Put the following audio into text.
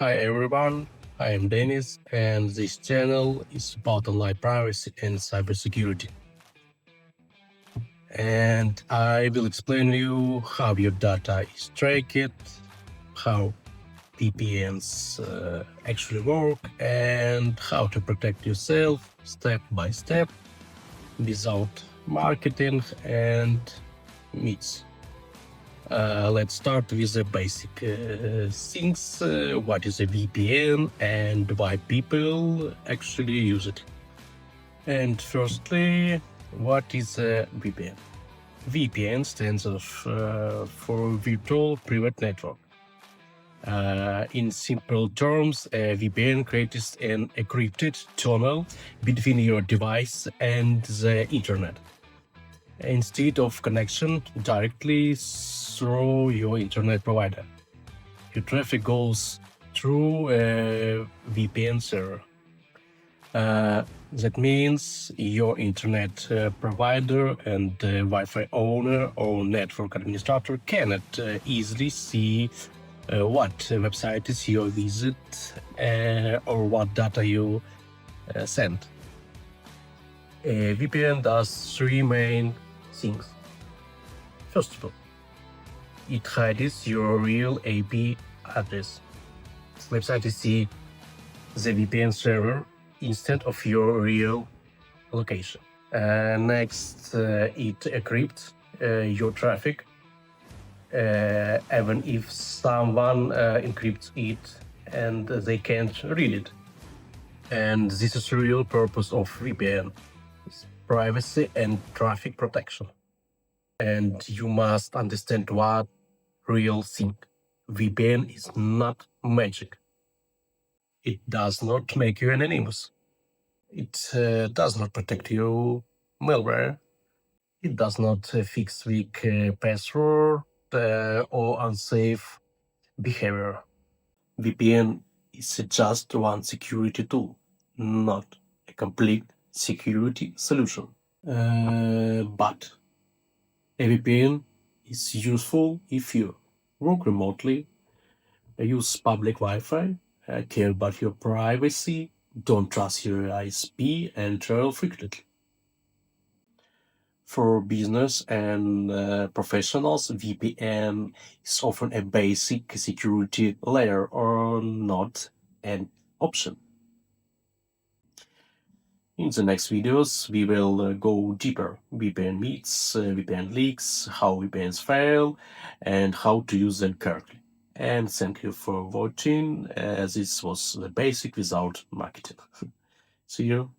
Hi everyone, I am Dennis and this channel is about online privacy and cybersecurity. And I will explain you how your data is tracked, how VPNs actually work, and how to protect yourself step by step without marketing and myths. Let's start with the basic things. What is a VPN and why people actually use it? And firstly, what is a VPN? VPN stands for Virtual Private Network. In simple terms, a VPN creates an encrypted tunnel between your device and the internet, instead of connection directly through your internet provider. Your traffic goes through a VPN server. That means your internet provider and Wi-Fi owner or network administrator cannot easily see what websites you visit or what data you send. A VPN does three main things. First of all, it hides your real IP address. Websites see the VPN server instead of your real location. Next, it encrypts your traffic, even if someone encrypts it and they can't read it. And this is the real purpose of VPN: privacy and traffic protection. And you must understand what real thing. VPN is not magic. It does not make you anonymous. It does not protect you malware. It does not fix weak password or unsafe behavior. VPN is just one security tool, not a complete security solution. But a VPN is useful if you work remotely, use public Wi-Fi, care about your privacy, don't trust your ISP, and travel frequently. For business and professionals, VPN is often a basic security layer or not an option. In the next videos, we will go deeper. VPN myths, VPN leaks, how VPNs fail, and how to use them correctly. And thank you for watching. This was the basic without marketing. See you.